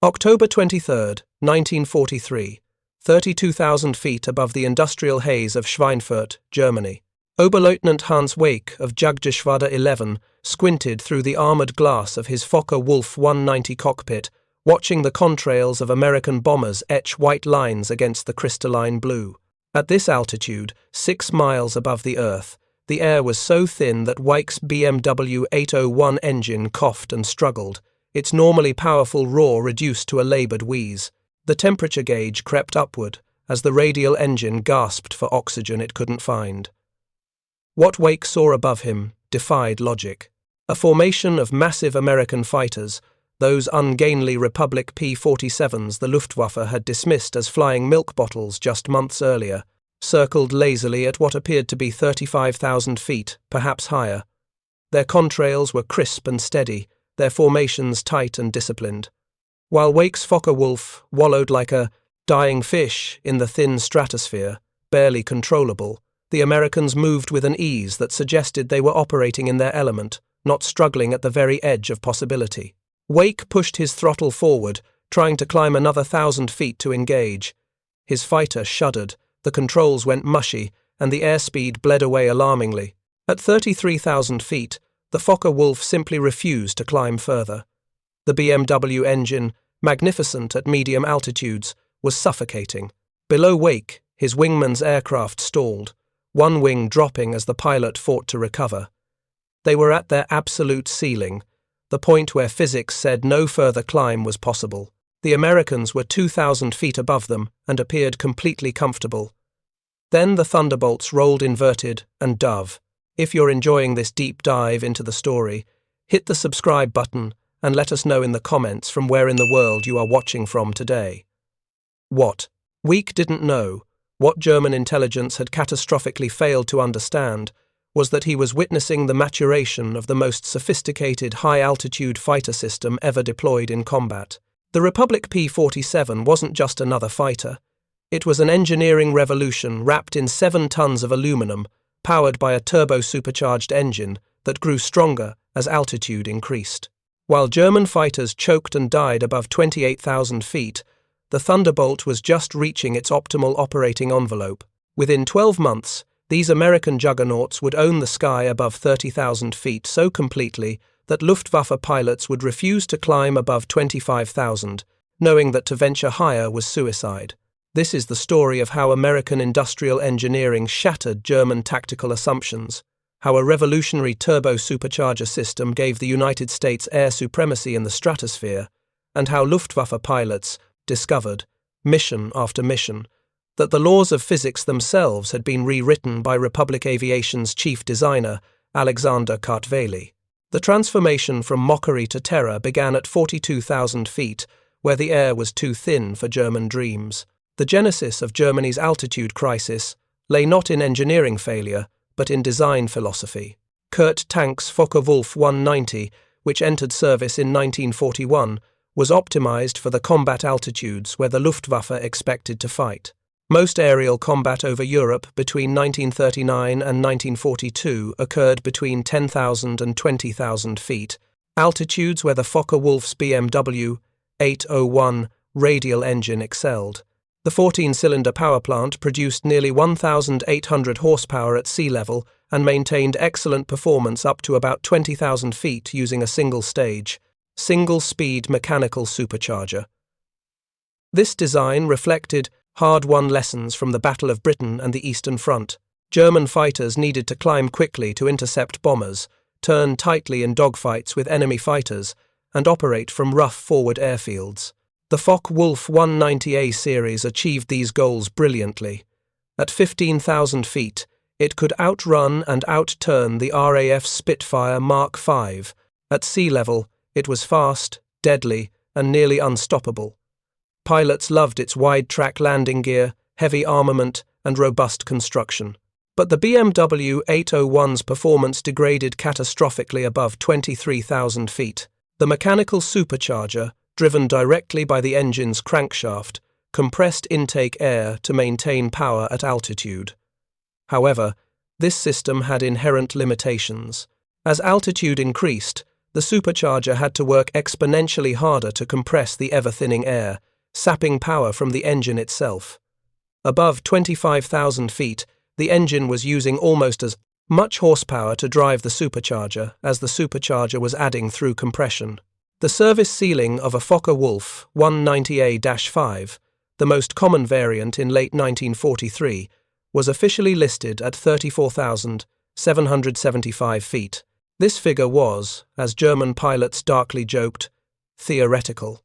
October 23, 1943, 32,000 feet above the industrial haze of Schweinfurt, Germany. Oberleutnant Hans Weik of Jagdgeschwader 11 squinted through the armored glass of his Focke-Wulf 190 cockpit, watching the contrails of American bombers etch white lines against the crystalline blue. At this altitude, 6 miles above the Earth, the air was so thin that Weik's BMW 801 engine coughed and struggled, its normally powerful roar reduced to a laboured wheeze. The temperature gauge crept upward as the radial engine gasped for oxygen it couldn't find. What Weik saw above him defied logic. A formation of massive American fighters, those ungainly Republic P-47s the Luftwaffe had dismissed as flying milk bottles just months earlier, circled lazily at what appeared to be 35,000 feet, perhaps higher. Their contrails were crisp and steady, their formations tight and disciplined. While Weik's Focke-Wulf wallowed like a dying fish in the thin stratosphere, barely controllable, the Americans moved with an ease that suggested they were operating in their element, not struggling at the very edge of possibility. Weik pushed his throttle forward, trying to climb another 1,000 feet to engage. His fighter shuddered, the controls went mushy, and the airspeed bled away alarmingly. At 33,000 feet, the Focke-Wulf simply refused to climb further. The BMW engine, magnificent at medium altitudes, was suffocating. Below Weik, his wingman's aircraft stalled, one wing dropping as the pilot fought to recover. They were at their absolute ceiling, the point where physics said no further climb was possible. The Americans were 2,000 feet above them and appeared completely comfortable. Then the thunderbolts rolled inverted and dove. If you're enjoying this deep dive into the story, hit the subscribe button and let us know in the comments from where in the world you are watching from today. What Weik didn't know, what German intelligence had catastrophically failed to understand, was that he was witnessing the maturation of the most sophisticated high-altitude fighter system ever deployed in combat. The Republic P-47 wasn't just another fighter. It was an engineering revolution wrapped in 7 tons of aluminum, powered by a turbosupercharged engine that grew stronger as altitude increased. While German fighters choked and died above 28,000 feet, the Thunderbolt was just reaching its optimal operating envelope. Within 12 months, these American juggernauts would own the sky above 30,000 feet so completely that Luftwaffe pilots would refuse to climb above 25,000, knowing that to venture higher was suicide. This is the story of how American industrial engineering shattered German tactical assumptions, how a revolutionary turbo-supercharger system gave the United States air supremacy in the stratosphere, and how Luftwaffe pilots discovered, mission after mission, that the laws of physics themselves had been rewritten by Republic Aviation's chief designer, Alexander Kartveli. The transformation from mockery to terror began at 42,000 feet, where the air was too thin for German dreams. The genesis of Germany's altitude crisis lay not in engineering failure, but in design philosophy. Kurt Tank's Focke-Wulf 190, which entered service in 1941, was optimized for the combat altitudes where the Luftwaffe expected to fight. Most aerial combat over Europe between 1939 and 1942 occurred between 10,000 and 20,000 feet, altitudes where the Focke-Wulf's BMW 801 radial engine excelled. The 14-cylinder power plant produced nearly 1,800 horsepower at sea level and maintained excellent performance up to about 20,000 feet using a single-stage, single-speed mechanical supercharger. This design reflected hard-won lessons from the Battle of Britain and the Eastern Front. German fighters needed to climb quickly to intercept bombers, turn tightly in dogfights with enemy fighters, and operate from rough forward airfields. The Focke-Wulf 190A series achieved these goals brilliantly. At 15,000 feet, it could outrun and outturn the RAF Spitfire Mark V. At sea level, it was fast, deadly, and nearly unstoppable. Pilots loved its wide-track landing gear, heavy armament, and robust construction. But the BMW 801's performance degraded catastrophically above 23,000 feet. The mechanical supercharger, driven directly by the engine's crankshaft, compressed intake air to maintain power at altitude. However, this system had inherent limitations. As altitude increased, the supercharger had to work exponentially harder to compress the ever-thinning air, sapping power from the engine itself. Above 25,000 feet, the engine was using almost as much horsepower to drive the supercharger as the supercharger was adding through compression. The service ceiling of a Focke-Wulf 190A-5, the most common variant in late 1943, was officially listed at 34,775 feet. This figure was, as German pilots darkly joked, theoretical.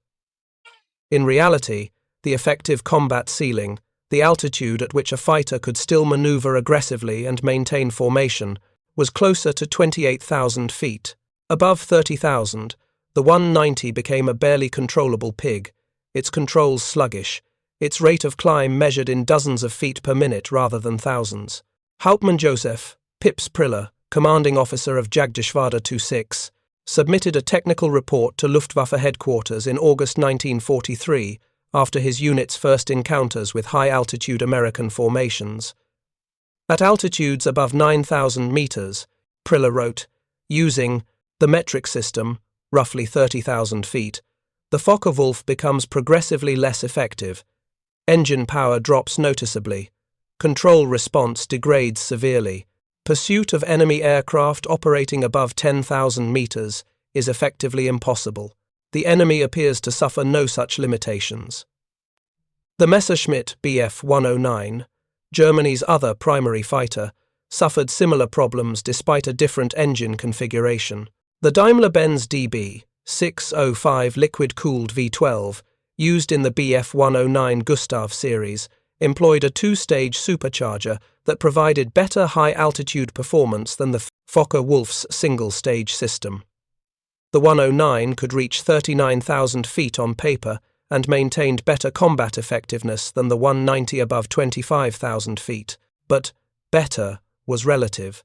In reality, the effective combat ceiling, the altitude at which a fighter could still maneuver aggressively and maintain formation, was closer to 28,000 feet. Above 30,000, the 190 became a barely controllable pig, its controls sluggish, its rate of climb measured in dozens of feet per minute rather than thousands. Hauptmann Joseph, Pips Priller, commanding officer of Jagdgeschwader 26, submitted a technical report to Luftwaffe headquarters in August 1943 after his unit's first encounters with high-altitude American formations. At altitudes above 9,000 meters, Priller wrote, using the metric system, roughly 30,000 feet, the Focke-Wulf becomes progressively less effective. Engine power drops noticeably. Control response degrades severely. Pursuit of enemy aircraft operating above 10,000 meters is effectively impossible. The enemy appears to suffer no such limitations. The Messerschmitt Bf 109, Germany's other primary fighter, suffered similar problems despite a different engine configuration. The Daimler-Benz DB 605 liquid-cooled V12, used in the Bf 109 Gustav series, employed a two-stage supercharger that provided better high-altitude performance than the Focke-Wulf's single-stage system. The 109 could reach 39,000 feet on paper and maintained better combat effectiveness than the 190 above 25,000 feet, but better was relative.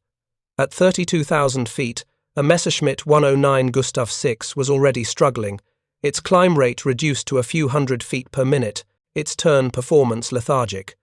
At 32,000 feet, a Messerschmitt 109 Gustav VI was already struggling, its climb rate reduced to a few hundred feet per minute, its turn performance lethargic.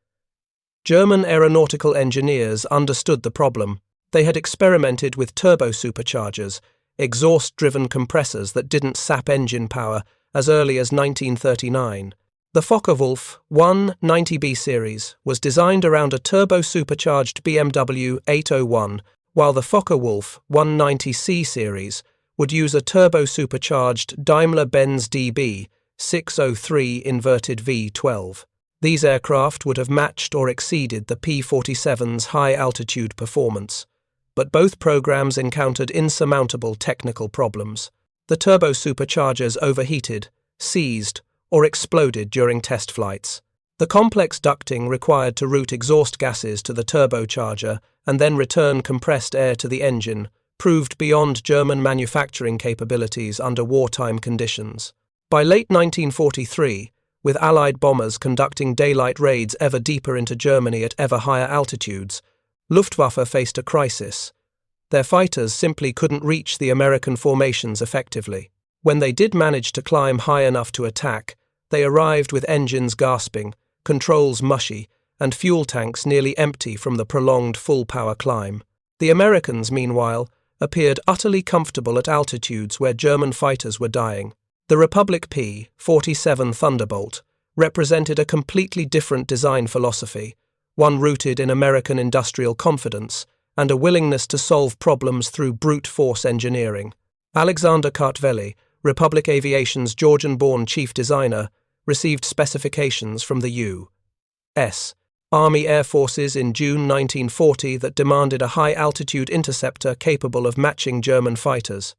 German aeronautical engineers understood the problem. They had experimented with turbosuperchargers, exhaust-driven compressors that didn't sap engine power, as early as 1939. The Focke-Wulf 190B series was designed around a turbo-supercharged BMW 801, while the Focke-Wulf 190C series would use a turbo-supercharged Daimler-Benz DB 603 inverted V12. These aircraft would have matched or exceeded the P-47's high-altitude performance, but both programs encountered insurmountable technical problems. The turbo-superchargers overheated, seized, or exploded during test flights. The complex ducting required to route exhaust gases to the turbocharger and then return compressed air to the engine proved beyond German manufacturing capabilities under wartime conditions. By late 1943, with Allied bombers conducting daylight raids ever deeper into Germany at ever higher altitudes, Luftwaffe faced a crisis. Their fighters simply couldn't reach the American formations effectively. When they did manage to climb high enough to attack, they arrived with engines gasping, controls mushy, and fuel tanks nearly empty from the prolonged full-power climb. The Americans, meanwhile, appeared utterly comfortable at altitudes where German fighters were dying. The Republic P-47 Thunderbolt represented a completely different design philosophy, one rooted in American industrial confidence and a willingness to solve problems through brute force engineering. Alexander Kartveli, Republic Aviation's Georgian-born chief designer, received specifications from the U.S. Army Air Forces in June 1940 that demanded a high-altitude interceptor capable of matching German fighters.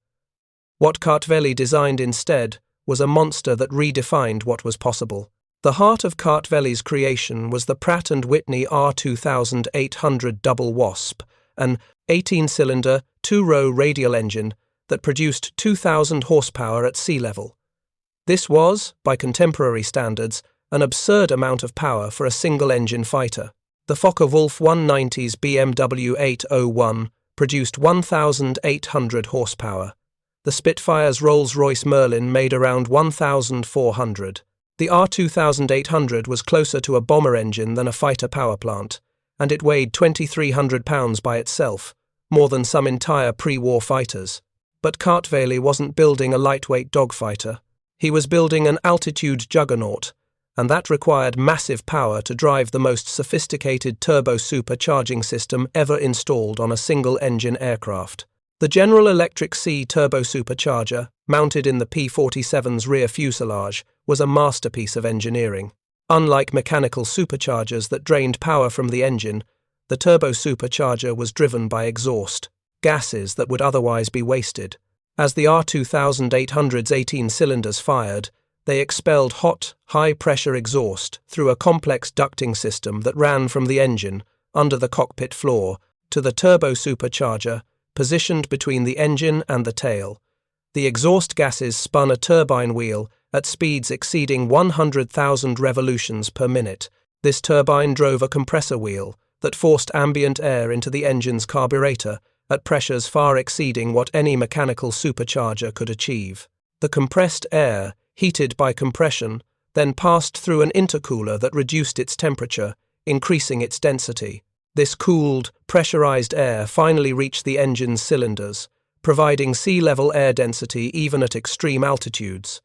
What Kartveli designed instead was a monster that redefined what was possible. The heart of Kartveli's creation was the Pratt & Whitney R2800 Double Wasp, an 18-cylinder, two-row radial engine that produced 2,000 horsepower at sea level. This was, by contemporary standards, an absurd amount of power for a single-engine fighter. The Focke-Wulf 190's BMW 801 produced 1,800 horsepower. The Spitfire's Rolls-Royce Merlin made around 1,400. The R2800 was closer to a bomber engine than a fighter power plant, and it weighed 2,300 pounds by itself, more than some entire pre-war fighters. But Kartveli wasn't building a lightweight dogfighter. He was building an altitude juggernaut, and that required massive power to drive the most sophisticated turbo-supercharging system ever installed on a single-engine aircraft. The General Electric C turbo-supercharger, mounted in the P-47's rear fuselage, was a masterpiece of engineering. Unlike mechanical superchargers that drained power from the engine, the turbo-supercharger was driven by exhaust, gases that would otherwise be wasted. As the R2800's 18 cylinders fired, they expelled hot, high-pressure exhaust through a complex ducting system that ran from the engine, under the cockpit floor, to the turbo-supercharger, positioned between the engine and the tail. The exhaust gases spun a turbine wheel at speeds exceeding 100,000 revolutions per minute. This turbine drove a compressor wheel that forced ambient air into the engine's carburetor at pressures far exceeding what any mechanical supercharger could achieve. The compressed air, heated by compression, then passed through an intercooler that reduced its temperature, increasing its density. This cooled, pressurized air finally reached the engine's cylinders, providing sea-level air density even at extreme altitudes.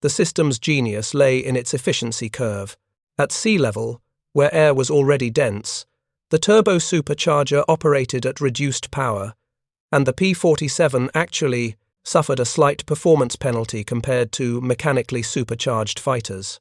The system's genius lay in its efficiency curve. At sea level, where air was already dense, the turbo-supercharger operated at reduced power, and the P-47 actually suffered a slight performance penalty compared to mechanically supercharged fighters.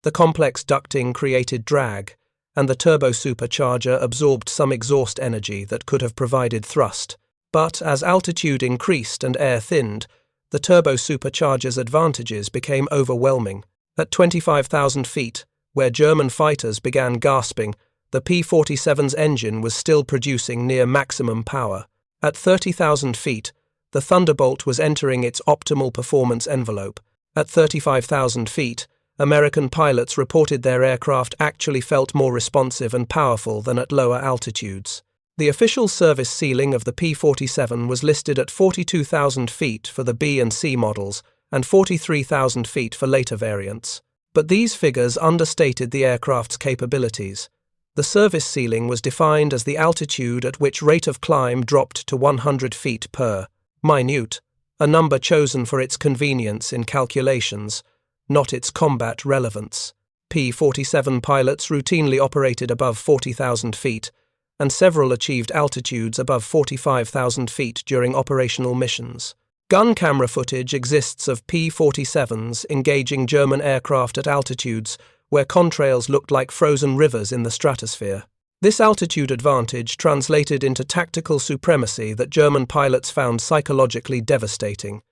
The complex ducting created drag, and the turbo-supercharger absorbed some exhaust energy that could have provided thrust. But as altitude increased and air thinned, the turbo-supercharger's advantages became overwhelming. At 25,000 feet, where German fighters began gasping, the P-47's engine was still producing near maximum power. At 30,000 feet, the Thunderbolt was entering its optimal performance envelope. At 35,000 feet, American pilots reported their aircraft actually felt more responsive and powerful than at lower altitudes. The official service ceiling of the P-47 was listed at 42,000 feet for the B and C models and 43,000 feet for later variants. But these figures understated the aircraft's capabilities. The service ceiling was defined as the altitude at which rate of climb dropped to 100 feet per minute, a number chosen for its convenience in calculations, not its combat relevance. P-47 pilots routinely operated above 40,000 feet, and several achieved altitudes above 45,000 feet during operational missions. Gun camera footage exists of P-47s engaging German aircraft at altitudes where contrails looked like frozen rivers in the stratosphere. This altitude advantage translated into tactical supremacy that German pilots found psychologically devastating.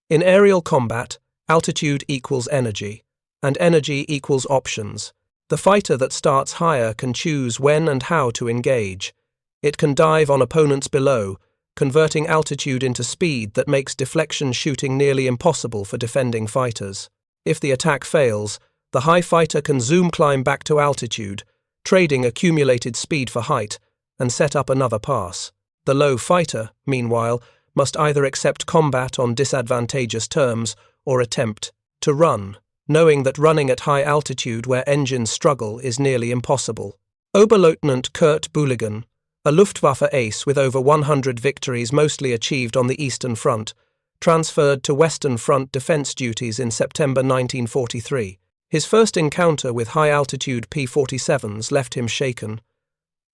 In aerial combat, altitude equals energy, and energy equals options. The fighter that starts higher can choose when and how to engage. It can dive on opponents below, converting altitude into speed that makes deflection shooting nearly impossible for defending fighters. If the attack fails, the high fighter can zoom climb back to altitude, trading accumulated speed for height, and set up another pass. The low fighter, meanwhile, must either accept combat on disadvantageous terms or attempt to run, knowing that running at high altitude where engines struggle is nearly impossible. Oberleutnant Kurt Bulligan, a Luftwaffe ace with over 100 victories mostly achieved on the Eastern Front, transferred to Western Front defense duties in September 1943. His first encounter with high-altitude P-47s left him shaken.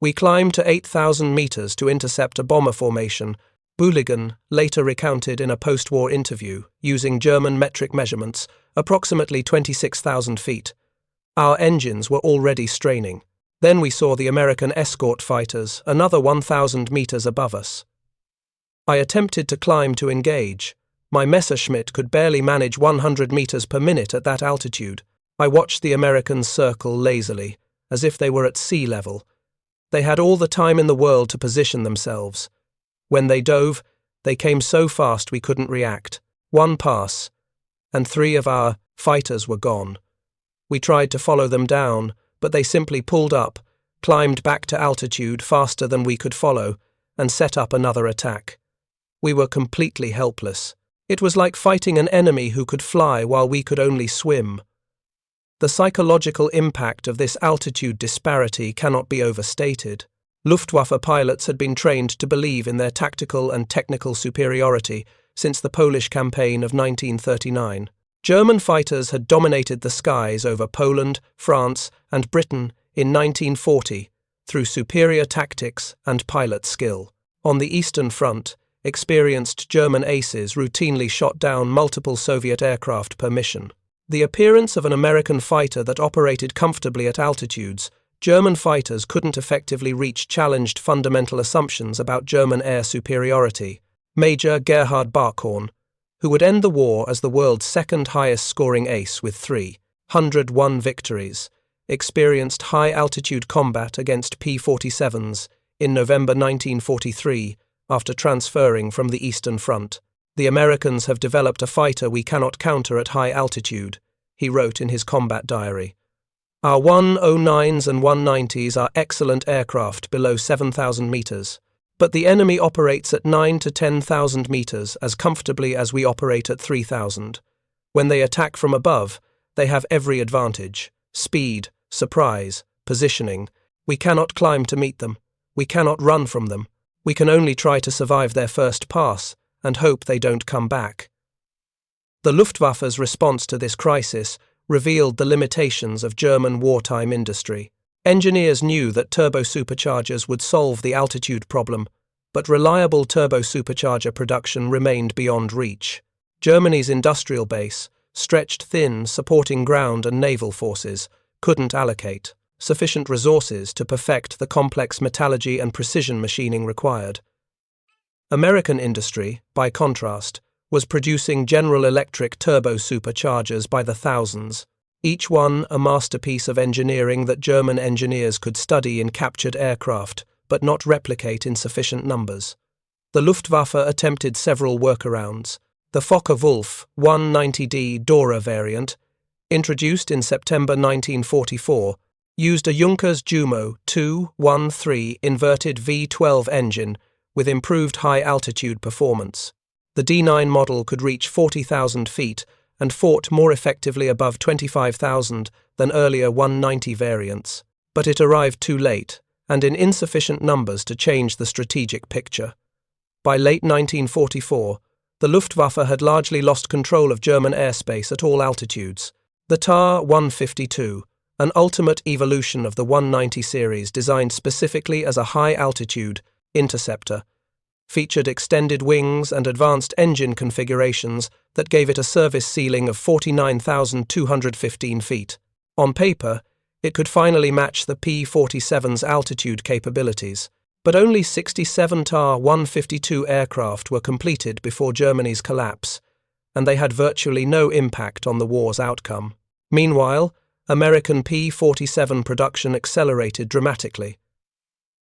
"We climbed to 8,000 meters to intercept a bomber formation," Bulligan later recounted in a post-war interview, using German metric measurements, approximately 26,000 feet. "Our engines were already straining. Then we saw the American escort fighters, another 1,000 meters above us. I attempted to climb to engage. My Messerschmitt could barely manage 100 meters per minute at that altitude. I watched the Americans circle lazily, as if they were at sea level. They had all the time in the world to position themselves. When they dove, they came so fast we couldn't react. One pass, and 3 of our fighters were gone. We tried to follow them down, but they simply pulled up, climbed back to altitude faster than we could follow, and set up another attack. We were completely helpless. It was like fighting an enemy who could fly while we could only swim." The psychological impact of this altitude disparity cannot be overstated. Luftwaffe pilots had been trained to believe in their tactical and technical superiority since the Polish campaign of 1939. German fighters had dominated the skies over Poland, France, and Britain in 1940 through superior tactics and pilot skill. On the Eastern Front, experienced German aces routinely shot down multiple Soviet aircraft per mission. The appearance of an American fighter that operated comfortably at altitudes, German fighters couldn't effectively reach challenged fundamental assumptions about German air superiority. Major Gerhard Barkhorn, who would end the war as the world's second highest scoring ace with 301 victories, experienced high-altitude combat against P-47s in November 1943 after transferring from the Eastern Front. "The Americans have developed a fighter we cannot counter at high altitude," he wrote in his combat diary. "Our 109s and 190s are excellent aircraft below 7,000 meters, but the enemy operates at 9 to 10,000 meters as comfortably as we operate at 3,000. When they attack from above, they have every advantage: speed, surprise, positioning. We cannot climb to meet them. We cannot run from them. We can only try to survive their first pass and hope they don't come back." The Luftwaffe's response to this crisis revealed the limitations of German wartime industry. Engineers knew that turbosuperchargers would solve the altitude problem, but reliable turbosupercharger production remained beyond reach. Germany's industrial base, stretched thin supporting ground and naval forces, couldn't allocate sufficient resources to perfect the complex metallurgy and precision machining required. American industry, by contrast, was producing General Electric turbosuperchargers by the thousands, each one a masterpiece of engineering that German engineers could study in captured aircraft, but not replicate in sufficient numbers. The Luftwaffe attempted several workarounds. The Focke-Wulf 190D Dora variant, introduced in September 1944, used a Junkers Jumo 213 inverted V12 engine with improved high-altitude performance. The D9 model could reach 40,000 feet and fought more effectively above 25,000 than earlier 190 variants, but it arrived too late and in insufficient numbers to change the strategic picture. By late 1944, the Luftwaffe had largely lost control of German airspace at all altitudes. The Ta-152, an ultimate evolution of the 190 series designed specifically as a high-altitude interceptor, featured extended wings and advanced engine configurations that gave it a service ceiling of 49,215 feet. On paper, it could finally match the P-47's altitude capabilities, but only 67 Ta-152 aircraft were completed before Germany's collapse, and they had virtually no impact on the war's outcome. Meanwhile, American P-47 production accelerated dramatically.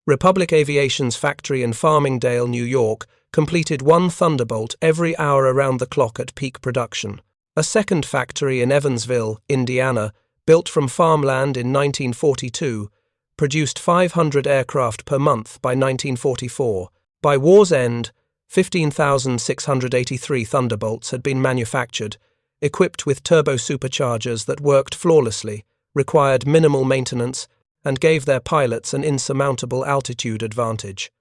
Republic Aviation's factory in Farmingdale, New York, completed one Thunderbolt every hour around the clock at peak production. A second factory in Evansville, Indiana, built from farmland in 1942, produced 500 aircraft per month by 1944. By war's end, 15,683 Thunderbolts had been manufactured, equipped with turbosuperchargers that worked flawlessly, required minimal maintenance, and gave their pilots an insurmountable altitude advantage.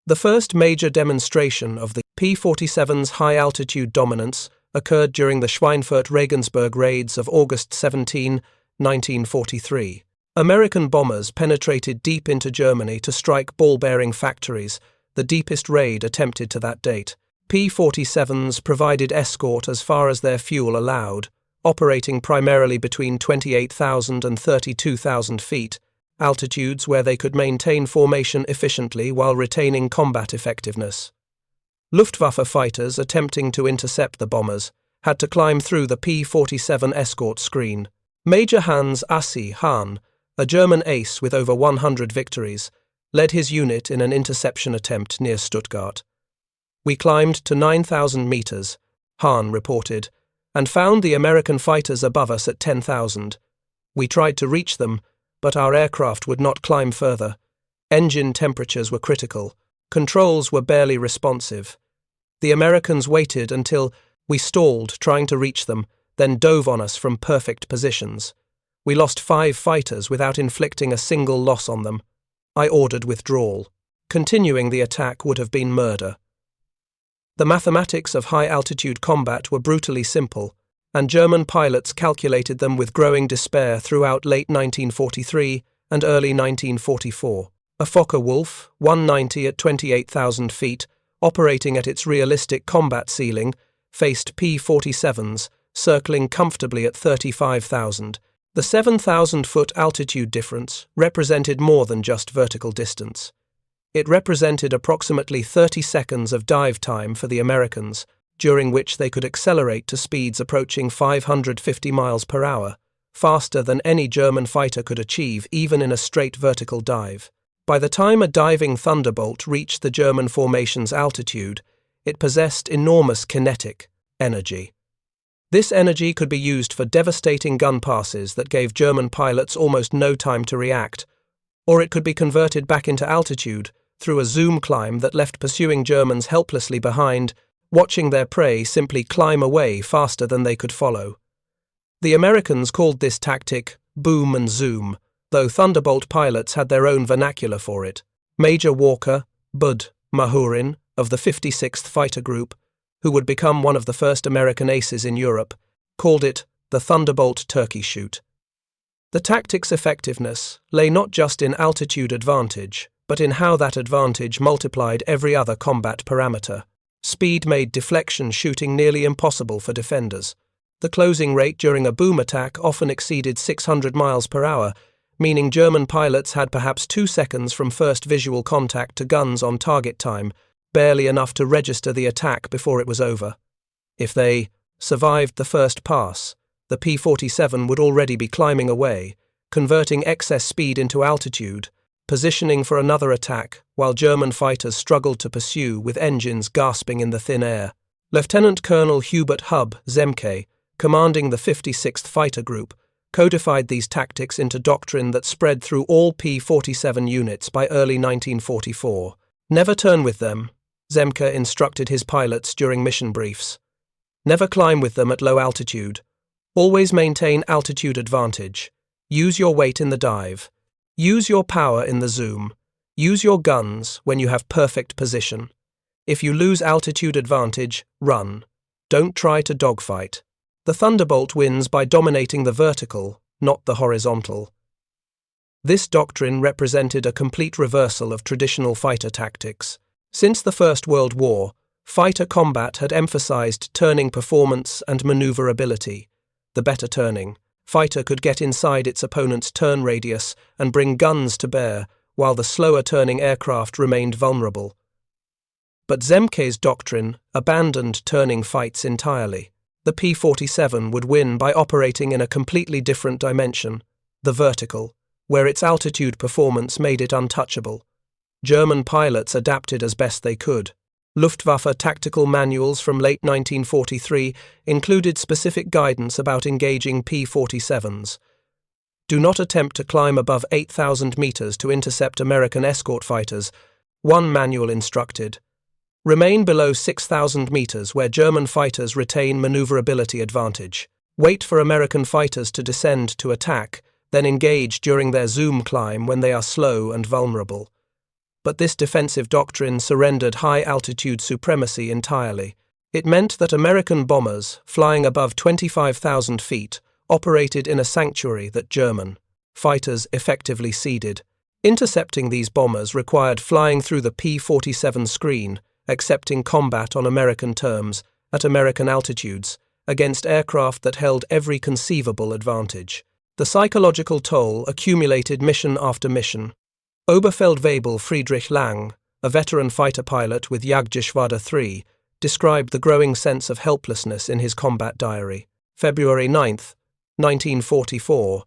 The first major demonstration of the P-47's high-altitude dominance occurred during the Schweinfurt-Regensburg raids of August 17, 1943. American bombers penetrated deep into Germany to strike ball-bearing factories, the deepest raid attempted to that date. P-47s provided escort as far as their fuel allowed, operating primarily between 28,000 and 32,000 feet, altitudes where they could maintain formation efficiently while retaining combat effectiveness. Luftwaffe fighters attempting to intercept the bombers had to climb through the P-47 escort screen. Major Hans Assi Hahn, a German ace with over 100 victories, led his unit in an interception attempt near Stuttgart. "We climbed to 9,000 meters," Hahn reported, "and found the American fighters above us at 10,000. We tried to reach them, but our aircraft would not climb further. Engine temperatures were critical. Controls were barely responsive. The Americans waited until we stalled trying to reach them, then dove on us from perfect positions. We lost 5 fighters without inflicting a single loss on them. I ordered withdrawal. Continuing the attack would have been murder. The mathematics of high-altitude combat were brutally simple, and German pilots calculated them with growing despair throughout late 1943 and early 1944. A Focke-Wulf, 190 at 28,000 feet, operating at its realistic combat ceiling, faced P-47s, circling comfortably at 35,000. The 7,000-foot altitude difference represented more than just vertical distance. It represented approximately 30 seconds of dive time for the Americans, during which they could accelerate to speeds approaching 550 miles per hour, faster than any German fighter could achieve even in a straight vertical dive. By the time a diving Thunderbolt reached the German formation's altitude, it possessed enormous kinetic energy. This energy could be used for devastating gun passes that gave German pilots almost no time to react, or it could be converted back into altitude through a zoom climb that left pursuing Germans helplessly behind, watching their prey simply climb away faster than they could follow. The Americans called this tactic boom and zoom, though Thunderbolt pilots had their own vernacular for it. Major Walker, Bud Mahurin, of the 56th Fighter Group, who would become one of the first American aces in Europe, called it the Thunderbolt turkey shoot. The tactic's effectiveness lay not just in altitude advantage, but in how that advantage multiplied every other combat parameter. Speed made deflection shooting nearly impossible for defenders. The closing rate during a boom attack often exceeded 600 miles per hour, meaning German pilots had perhaps 2 seconds from first visual contact to guns on target time, barely enough to register the attack before it was over. If they survived the first pass, the P-47 would already be climbing away, converting excess speed into altitude, positioning for another attack while German fighters struggled to pursue with engines gasping in the thin air. Lieutenant Colonel Hubert Hub Zemke, commanding the 56th Fighter Group, codified these tactics into doctrine that spread through all P-47 units by early 1944. Never turn with them, Zemke instructed his pilots during mission briefs. Never climb with them at low altitude. Always maintain altitude advantage. Use your weight in the dive. Use your power in the zoom. Use your guns when you have perfect position. If you lose altitude advantage, run. Don't try to dogfight. The Thunderbolt wins by dominating the vertical, not the horizontal. This doctrine represented a complete reversal of traditional fighter tactics. Since the First World War, fighter combat had emphasized turning performance and maneuverability. The better turning fighter could get inside its opponent's turn radius and bring guns to bear, while the slower turning aircraft remained vulnerable. But Zemke's doctrine abandoned turning fights entirely. The P-47 would win by operating in a completely different dimension, the vertical, where its altitude performance made it untouchable. German pilots adapted as best they could. Luftwaffe tactical manuals from late 1943 included specific guidance about engaging P-47s. Do not attempt to climb above 8,000 meters to intercept American escort fighters, one manual instructed. Remain below 6,000 meters where German fighters retain maneuverability advantage. Wait for American fighters to descend to attack, then engage during their zoom climb when they are slow and vulnerable. But this defensive doctrine surrendered high-altitude supremacy entirely. It meant that American bombers, flying above 25,000 feet, operated in a sanctuary that German fighters effectively ceded. Intercepting these bombers required flying through the P-47 screen, accepting combat on American terms, at American altitudes, against aircraft that held every conceivable advantage. The psychological toll accumulated mission after mission. Oberfeldwebel Friedrich Lang, a veteran fighter pilot with Jagdgeschwader 3, described the growing sense of helplessness in his combat diary. February 9, 1944.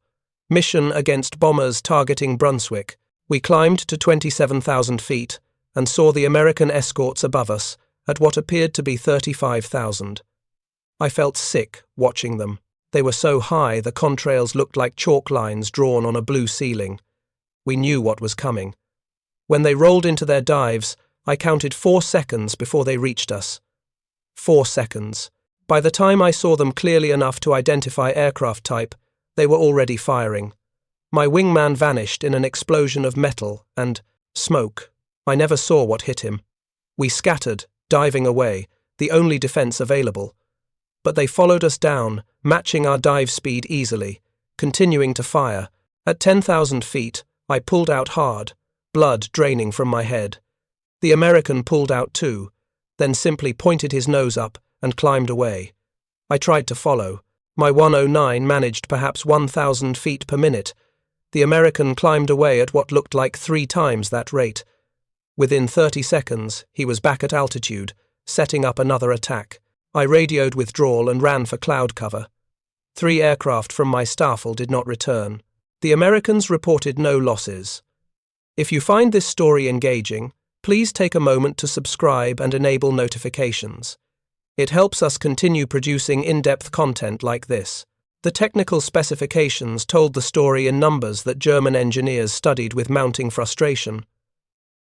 Mission against bombers targeting Brunswick. We climbed to 27,000 feet and saw the American escorts above us at what appeared to be 35,000. I felt sick watching them. They were so high the contrails looked like chalk lines drawn on a blue ceiling. We knew what was coming. When they rolled into their dives, I counted 4 seconds before they reached us. 4 seconds. By the time I saw them clearly enough to identify aircraft type, they were already firing. My wingman vanished in an explosion of metal and smoke. I never saw what hit him. We scattered, diving away, the only defense available. But they followed us down, matching our dive speed easily, continuing to fire. At 10,000 feet, I pulled out hard, blood draining from my head. The American pulled out too, then simply pointed his nose up and climbed away. I tried to follow. My 109 managed perhaps 1,000 feet per minute. The American climbed away at what looked like 3 times that rate. Within 30 seconds, he was back at altitude, setting up another attack. I radioed withdrawal and ran for cloud cover. 3 aircraft from my Staffel did not return. The Americans reported no losses. If you find this story engaging, please take a moment to subscribe and enable notifications. It helps us continue producing in-depth content like this. The technical specifications told the story in numbers that German engineers studied with mounting frustration.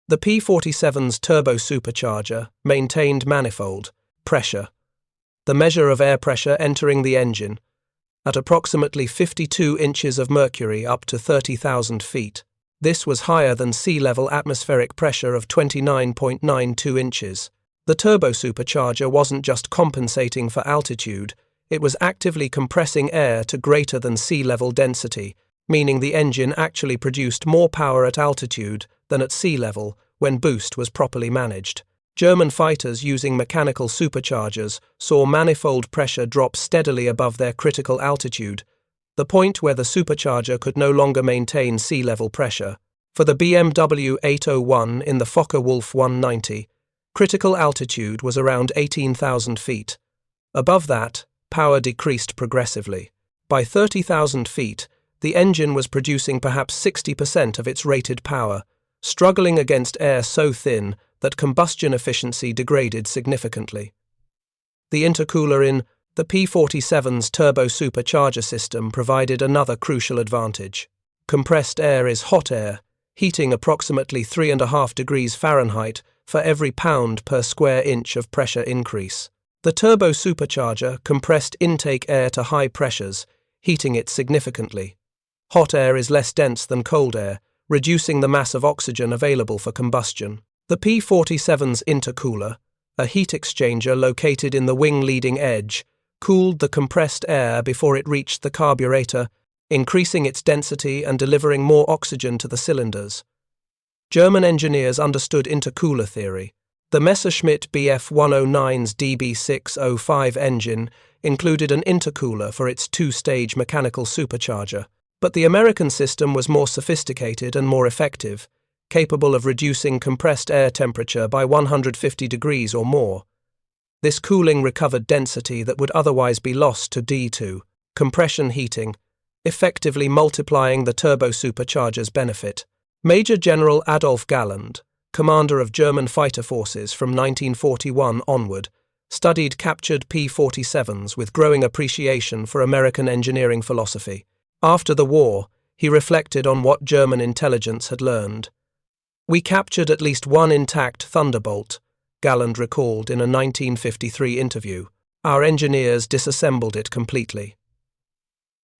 The P-47's turbosupercharger maintained manifold pressure, the measure of air pressure entering the engine, at approximately 52 inches of mercury up to 30,000 feet. This was higher than sea-level atmospheric pressure of 29.92 inches. The turbosupercharger wasn't just compensating for altitude, it was actively compressing air to greater than sea-level density, meaning the engine actually produced more power at altitude than at sea level when boost was properly managed. German fighters using mechanical superchargers saw manifold pressure drop steadily above their critical altitude, the point where the supercharger could no longer maintain sea level pressure. For the BMW 801 in the Focke-Wulf 190, critical altitude was around 18,000 feet. Above that, power decreased progressively. By 30,000 feet, the engine was producing perhaps 60% of its rated power, struggling against air so thin that combustion efficiency degraded significantly. The intercooler in the P-47's turbosupercharger system provided another crucial advantage. Compressed air is hot air, heating approximately 3.5 degrees Fahrenheit for every pound per square inch of pressure increase. The turbosupercharger compressed intake air to high pressures, heating it significantly. Hot air is less dense than cold air, reducing the mass of oxygen available for combustion. The P-47's intercooler, a heat exchanger located in the wing leading edge, cooled the compressed air before it reached the carburetor, increasing its density and delivering more oxygen to the cylinders. German engineers understood intercooler theory. The Messerschmitt Bf 109's DB605 engine included an intercooler for its 2-stage mechanical supercharger, but the American system was more sophisticated and more effective, capable of reducing compressed air temperature by 150 degrees or more. This cooling recovered density that would otherwise be lost to D2, compression heating, effectively multiplying the turbosupercharger's benefit. Major General Adolf Galland, commander of German fighter forces from 1941 onward, studied captured P-47s with growing appreciation for American engineering philosophy. After the war, he reflected on what German intelligence had learned. "We captured at least one intact Thunderbolt," Galland recalled in a 1953 interview. "Our engineers disassembled it completely."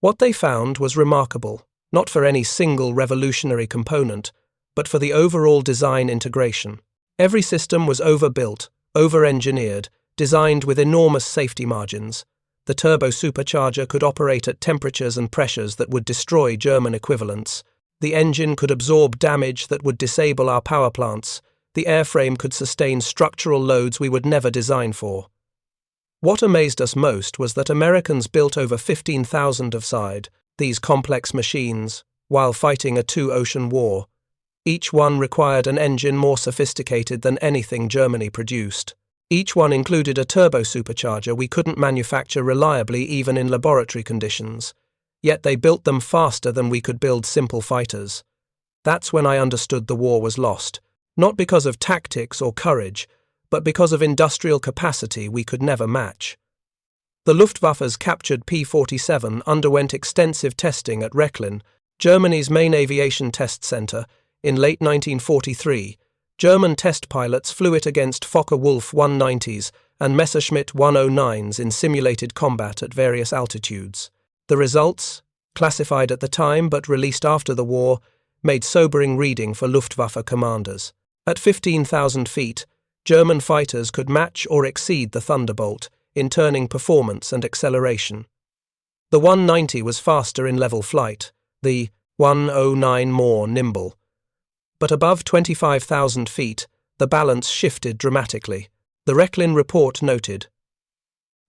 What they found was remarkable, not for any single revolutionary component, but for the overall design integration. Every system was overbuilt, over-engineered, designed with enormous safety margins. The turbosupercharger could operate at temperatures and pressures that would destroy German equivalents. The engine could absorb damage that would disable our power plants. The airframe could sustain structural loads we would never design for. What amazed us most was that Americans built over 15,000 of these complex machines while fighting a 2-ocean war. Each one required an engine more sophisticated than anything Germany produced. Each one included a turbosupercharger we couldn't manufacture reliably even in laboratory conditions. Yet they built them faster than we could build simple fighters. That's when I understood the war was lost, not because of tactics or courage, but because of industrial capacity we could never match. The Luftwaffe's captured P-47 underwent extensive testing at Rechlin, Germany's main aviation test center. In late 1943, German test pilots flew it against Focke-Wulf 190s and Messerschmitt 109s in simulated combat at various altitudes. The results? classified at the time but released after the war, made sobering reading for Luftwaffe commanders. At 15,000 feet, German fighters could match or exceed the Thunderbolt in turning performance and acceleration. The 190 was faster in level flight, the 109 more nimble. But above 25,000 feet, the balance shifted dramatically. The Rechlin report noted,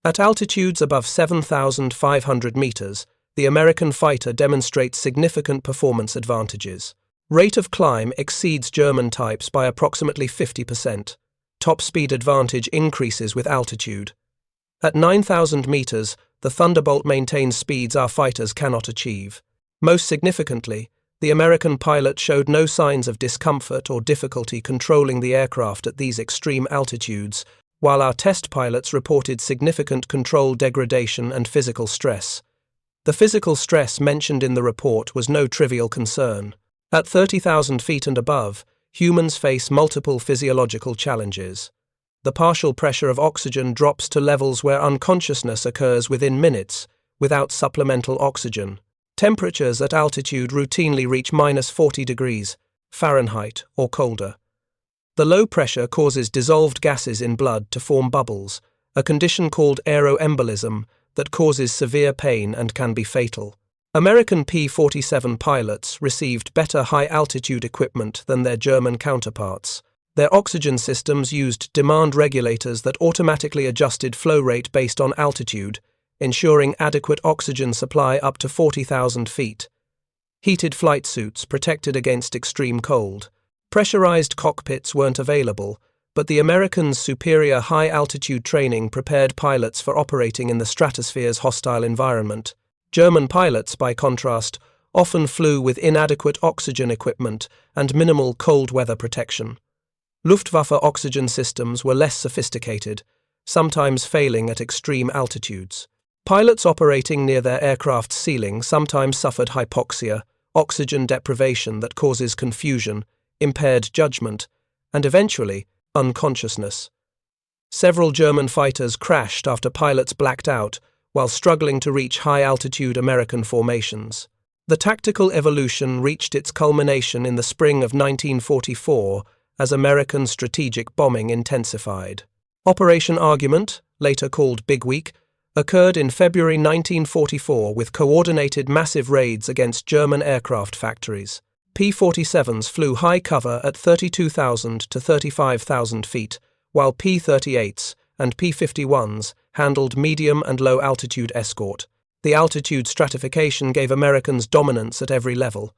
at altitudes above 7,500 meters, the American fighter demonstrates significant performance advantages. Rate of climb exceeds German types by approximately 50%. Top speed advantage increases with altitude. At 9,000 meters, the Thunderbolt maintains speeds our fighters cannot achieve. Most significantly, the American pilot showed no signs of discomfort or difficulty controlling the aircraft at these extreme altitudes, while our test pilots reported significant control degradation and physical stress. The physical stress mentioned in the report was no trivial concern. At 30,000 feet and above, humans face multiple physiological challenges. The partial pressure of oxygen drops to levels where unconsciousness occurs within minutes, without supplemental oxygen. Temperatures at altitude routinely reach -40 degrees Fahrenheit or colder. The low pressure causes dissolved gases in blood to form bubbles, a condition called aeroembolism that causes severe pain and can be fatal. American P-47 pilots received better high-altitude equipment than their German counterparts. Their oxygen systems used demand regulators that automatically adjusted flow rate based on altitude, ensuring adequate oxygen supply up to 40,000 feet. Heated flight suits protected against extreme cold. Pressurized cockpits weren't available, but the Americans' superior high-altitude training prepared pilots for operating in the stratosphere's hostile environment. German pilots, by contrast, often flew with inadequate oxygen equipment and minimal cold weather protection. Luftwaffe oxygen systems were less sophisticated, sometimes failing at extreme altitudes. Pilots operating near their aircraft's ceiling sometimes suffered hypoxia, oxygen deprivation that causes confusion, impaired judgment, and eventually, unconsciousness. Several German fighters crashed after pilots blacked out while struggling to reach high-altitude American formations. The tactical evolution reached its culmination in the spring of 1944 as American strategic bombing intensified. Operation Argument, later called Big Week, occurred in February 1944 with coordinated massive raids against German aircraft factories. P-47s flew high cover at 32,000 to 35,000 feet, while P-38s and P-51s handled medium and low altitude escort. The altitude stratification gave Americans dominance at every level.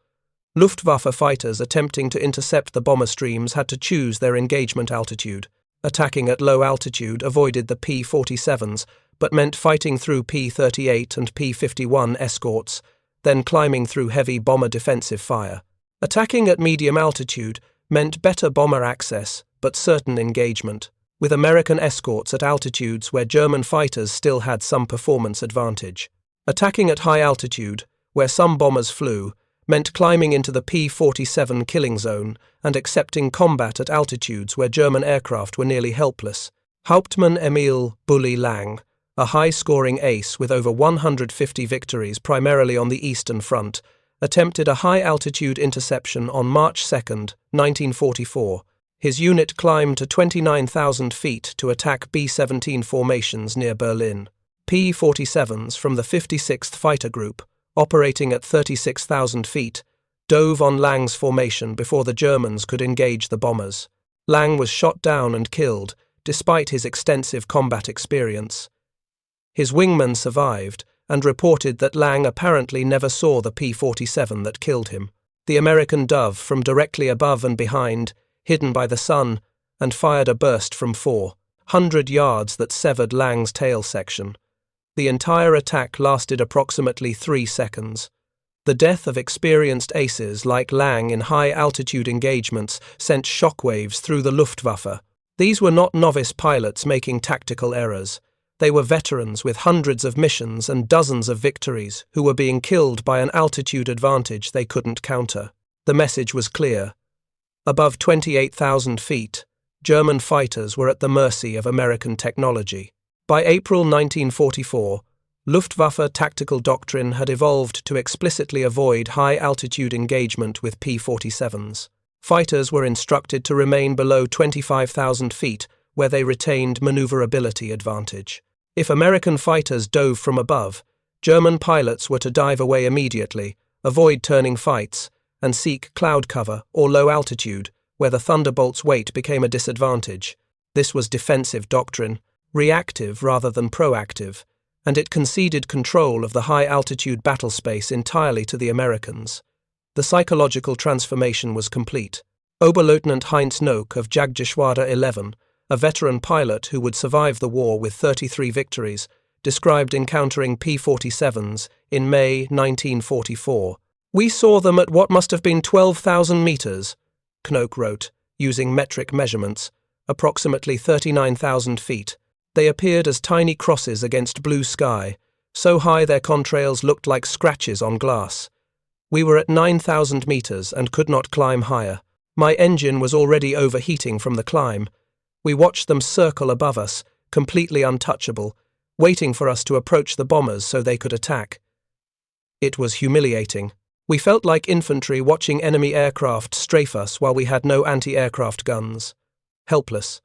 Luftwaffe fighters attempting to intercept the bomber streams had to choose their engagement altitude. Attacking at low altitude avoided the P-47s, but meant fighting through P-38 and P-51 escorts, then climbing through heavy bomber defensive fire. Attacking at medium altitude meant better bomber access, but certain engagement, with American escorts at altitudes where German fighters still had some performance advantage. Attacking at high altitude, where some bombers flew, meant climbing into the P-47 killing zone and accepting combat at altitudes where German aircraft were nearly helpless. Hauptmann Emil "Bully" Lang, a high-scoring ace with over 150 victories primarily on the Eastern Front, attempted a high-altitude interception on March 2, 1944. His unit climbed to 29,000 feet to attack B-17 formations near Berlin. P-47s from the 56th Fighter Group, operating at 36,000 feet, dove on Lang's formation before the Germans could engage the bombers. Lang was shot down and killed, despite his extensive combat experience. His wingman survived and reported that Lang apparently never saw the P-47 that killed him. The American dove from directly above and behind, hidden by the sun, and fired a burst from 400 yards that severed Lang's tail section. The entire attack lasted approximately 3 seconds. The death of experienced aces like Lang in high-altitude engagements sent shockwaves through the Luftwaffe. These were not novice pilots making tactical errors. They were veterans with hundreds of missions and dozens of victories who were being killed by an altitude advantage they couldn't counter. The message was clear. Above 28,000 feet, German fighters were at the mercy of American technology. By April 1944, Luftwaffe tactical doctrine had evolved to explicitly avoid high-altitude engagement with P-47s. Fighters were instructed to remain below 25,000 feet, where they retained maneuverability advantage. If American fighters dove from above, German pilots were to dive away immediately, avoid turning fights, and seek cloud cover or low altitude, where the Thunderbolt's weight became a disadvantage. This was defensive doctrine, reactive rather than proactive, and it conceded control of the high-altitude battle space entirely to the Americans. The psychological transformation was complete. Oberleutnant Heinz Nock of Jagdgeschwader 11, a veteran pilot who would survive the war with 33 victories, described encountering P-47s in May 1944. "We saw them at what must have been 12,000 meters," Knock wrote, using metric measurements, approximately 39,000 feet. They appeared as tiny crosses against blue sky, so high their contrails looked like scratches on glass. "We were at 9,000 meters and could not climb higher. My engine was already overheating from the climb. We watched them circle above us, completely untouchable, waiting for us to approach the bombers so they could attack. It was humiliating. We felt like infantry watching enemy aircraft strafe us while we had no anti-aircraft guns. Helpless.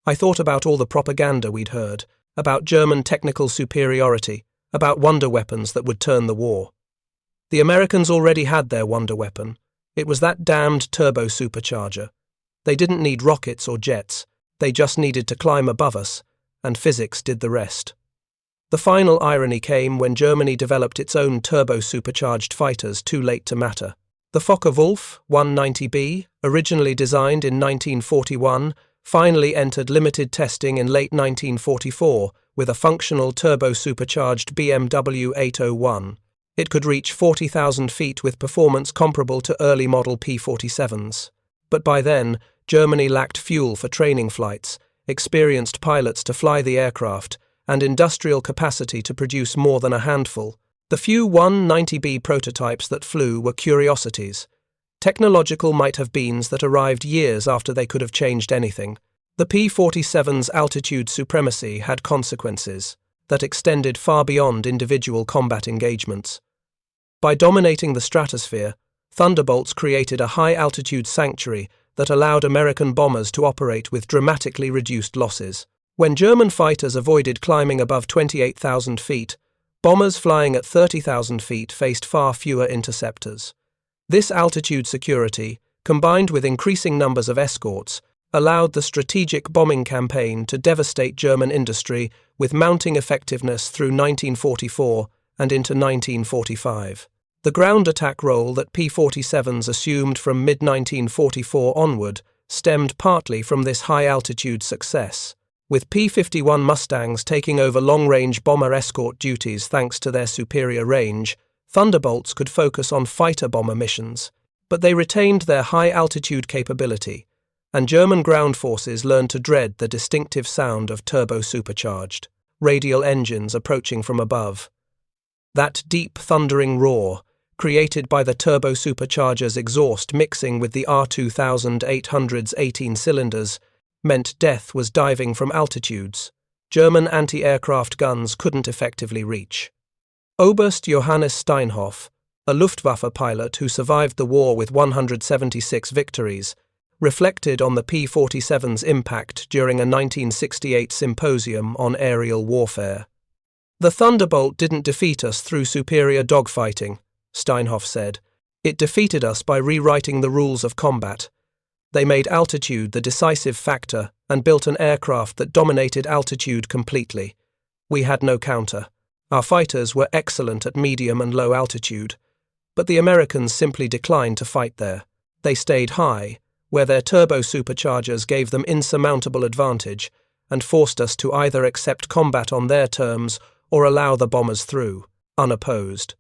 I thought about all the propaganda we'd heard, about German technical superiority, about wonder weapons that would turn the war. The Americans already had their wonder weapon. It was that damned turbosupercharger. They didn't need rockets or jets. They just needed to climb above us, and physics did the rest." The final irony came when Germany developed its own turbo-supercharged fighters too late to matter. The Focke-Wulf 190B, originally designed in 1941, finally entered limited testing in late 1944 with a functional turbo-supercharged BMW 801. It could reach 40,000 feet with performance comparable to early model P-47s. But by then, Germany lacked fuel for training flights, experienced pilots to fly the aircraft, and industrial capacity to produce more than a handful. The few 190B prototypes that flew were curiosities, technological might-have-beens that arrived years after they could have changed anything. The P-47's altitude supremacy had consequences that extended far beyond individual combat engagements. By dominating the stratosphere, Thunderbolts created a high-altitude sanctuary that allowed American bombers to operate with dramatically reduced losses. When German fighters avoided climbing above 28,000 feet, bombers flying at 30,000 feet faced far fewer interceptors. This altitude security, combined with increasing numbers of escorts, allowed the strategic bombing campaign to devastate German industry with mounting effectiveness through 1944 and into 1945. The ground attack role that P-47s assumed from mid-1944 onward stemmed partly from this high-altitude success, with P-51 Mustangs taking over long-range bomber escort duties thanks to their superior range. Thunderbolts could focus on fighter-bomber missions, but they retained their high-altitude capability, and German ground forces learned to dread the distinctive sound of turbo-supercharged radial engines approaching from above. That deep, thundering roar, created by the turbo-supercharger's exhaust mixing with the R2800's 18 cylinders, meant death was diving from altitudes German anti-aircraft guns couldn't effectively reach. Oberst Johannes Steinhoff, a Luftwaffe pilot who survived the war with 176 victories, reflected on the P-47's impact during a 1968 symposium on aerial warfare. "The Thunderbolt didn't defeat us through superior dogfighting," Steinhoff said. "It defeated us by rewriting the rules of combat. They made altitude the decisive factor and built an aircraft that dominated altitude completely. We had no counter. Our fighters were excellent at medium and low altitude, but the Americans simply declined to fight there. They stayed high, where their turbo-superchargers gave them insurmountable advantage and forced us to either accept combat on their terms or allow the bombers through, unopposed."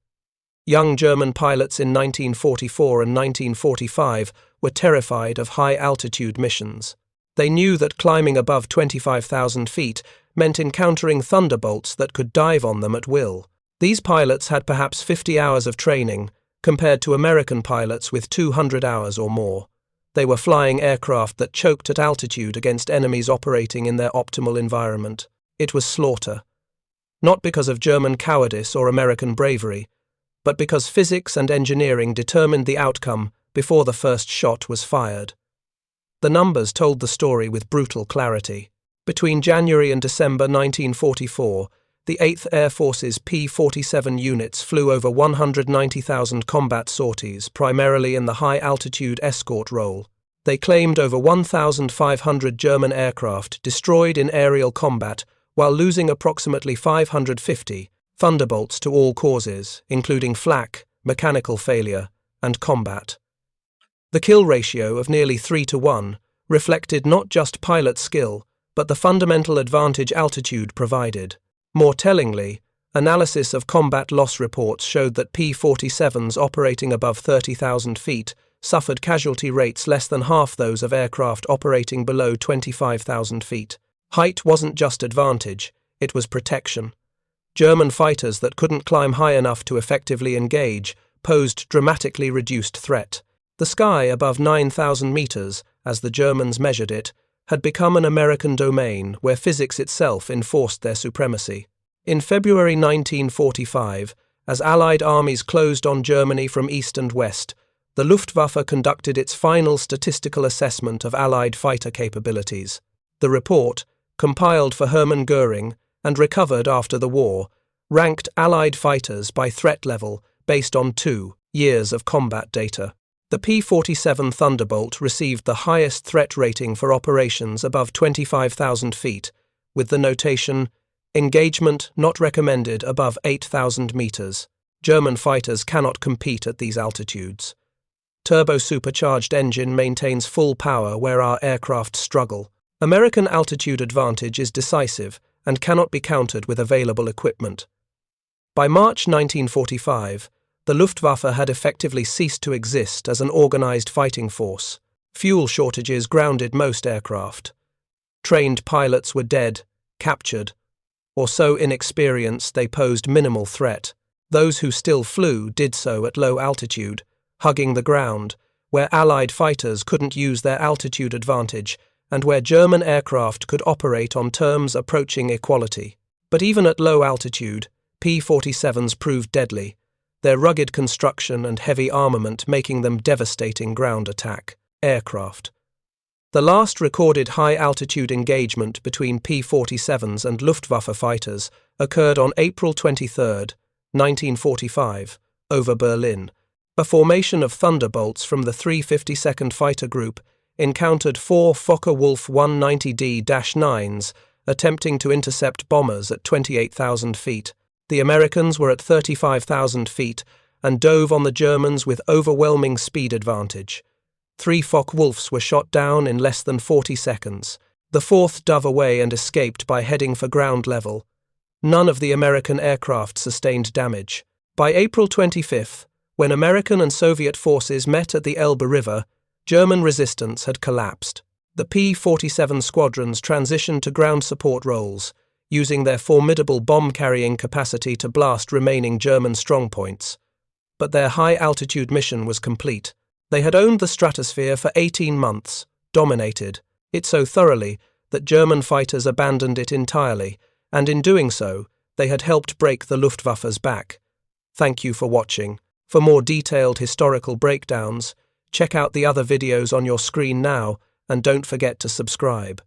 Young German pilots in 1944 and 1945 were terrified of high-altitude missions. They knew that climbing above 25,000 feet meant encountering Thunderbolts that could dive on them at will. These pilots had perhaps 50 hours of training, compared to American pilots with 200 hours or more. They were flying aircraft that choked at altitude against enemies operating in their optimal environment. It was slaughter. not because of German cowardice or American bravery, but because physics and engineering determined the outcome before the first shot was fired. The numbers told the story with brutal clarity. Between January and December 1944, the 8th Air Force's P-47 units flew over 190,000 combat sorties, primarily in the high-altitude escort role. They claimed over 1,500 German aircraft destroyed in aerial combat while losing approximately 550 thunderbolts to all causes, including flak, mechanical failure, and combat. The kill ratio of nearly 3-to-1 reflected not just pilot skill, but the fundamental advantage altitude provided. More tellingly, analysis of combat loss reports showed that P-47s operating above 30,000 feet suffered casualty rates less than half those of aircraft operating below 25,000 feet. Height wasn't just advantage, it was protection. German fighters that couldn't climb high enough to effectively engage posed dramatically reduced threat. The sky above 9,000 meters, as the Germans measured it, had become an American domain where physics itself enforced their supremacy. In February 1945, as Allied armies closed on Germany from east and west, the Luftwaffe conducted its final statistical assessment of Allied fighter capabilities. The report, compiled for Hermann Göring and recovered after the war, ranked Allied fighters by threat level based on 2 years of combat data. The P-47 Thunderbolt received the highest threat rating for operations above 25,000 feet, with the notation, "Engagement not recommended above 8,000 meters. German fighters cannot compete at these altitudes." Turbosupercharged engine maintains full power where our aircraft struggle. American altitude advantage is decisive and cannot be countered with available equipment. By March 1945, the Luftwaffe had effectively ceased to exist as an organized fighting force. Fuel shortages grounded most aircraft. Trained pilots were dead, captured, or so inexperienced they posed minimal threat. Those who still flew did so at low altitude, hugging the ground, where Allied fighters couldn't use their altitude advantage and where German aircraft could operate on terms approaching equality. But even at low altitude, P-47s proved deadly, their rugged construction and heavy armament making them devastating ground attack aircraft. The last recorded high-altitude engagement between P-47s and Luftwaffe fighters occurred on April 23, 1945, over Berlin. A formation of Thunderbolts from the 352nd Fighter Group encountered 4 Focke-Wulf 190D-9s attempting to intercept bombers at 28,000 feet. The Americans were at 35,000 feet and dove on the Germans with overwhelming speed advantage. 3 Focke-Wulfs were shot down in less than 40 seconds. The 4th dove away and escaped by heading for ground level. None of the American aircraft sustained damage. By April 25, when American and Soviet forces met at the Elbe River, German resistance had collapsed. The P-47 squadrons transitioned to ground support roles, using their formidable bomb-carrying capacity to blast remaining German strongpoints. But their high-altitude mission was complete. They had owned the stratosphere for 18 months, dominated it so thoroughly that German fighters abandoned it entirely, and in doing so, they had helped break the Luftwaffe's back. Thank you for watching. For more detailed historical breakdowns, check out the other videos on your screen now, and don't forget to subscribe.